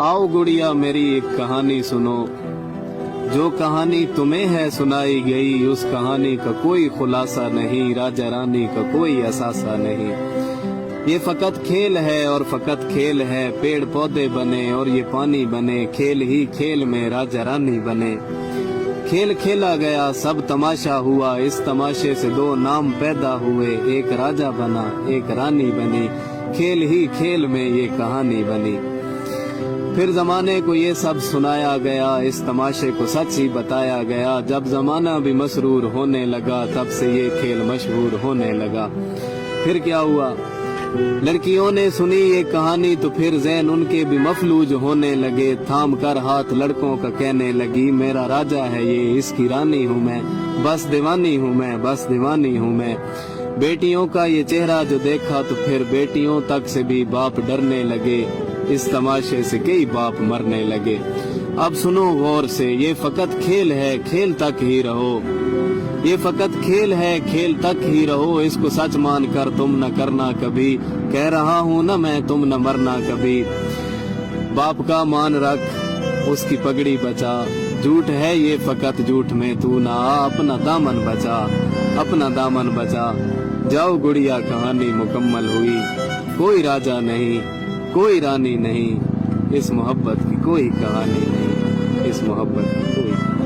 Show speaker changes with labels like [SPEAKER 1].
[SPEAKER 1] आओ गुड़िया मेरी एक कहानी सुनो, जो कहानी तुम्हें है सुनाई गई, उस कहानी का कोई खुलासा नहीं, राजा रानी का कोई असासा नहीं। ये फकत खेल है और फकत खेल है, पेड़ पौधे बने और ये पानी बने, खेल ही खेल में राजा रानी बने। खेल खेला गया सब तमाशा हुआ, इस तमाशे से दो नाम पैदा हुए, एक राजा बना एक रानी बनी, खेल ही खेल में ये कहानी बनी। फिर जमाने को ये सब सुनाया गया, इस तमाशे को सच ही बताया गया, जब जमाना भी मसरूर होने लगा, तब से ये खेल मशहूर होने लगा। फिर क्या हुआ, लड़कियों ने सुनी ये कहानी तो फिर ज़हन उनके भी मफलूज होने लगे, थाम कर हाथ लड़कों का कहने लगी, मेरा राजा है ये इसकी रानी हूँ मैं, बस दीवानी हूँ मैं, बस दीवानी हूँ मैं। बेटियों का ये चेहरा जो देखा तो फिर बेटियों तक से भी बाप डरने लगे, इस तमाशे से कई बाप मरने लगे। अब सुनो गौर से, ये फकत खेल है, खेल तक ही रहो, ये फकत खेल है, खेल तक ही रहो, इसको सच मान कर तुम न करना कभी, कह रहा हूँ न मैं तुम न मरना कभी। बाप का मान रख उसकी पगड़ी बचा, झूठ है ये फकत झूठ में तू ना आ, अपना दामन बचा अपना दामन बचा। जाओ गुड़िया कहानी मुकम्मल हुई, कोई राजा नहीं कोई रानी नहीं, इस मोहब्बत की कोई कहानी नहीं, इस मोहब्बत की कोई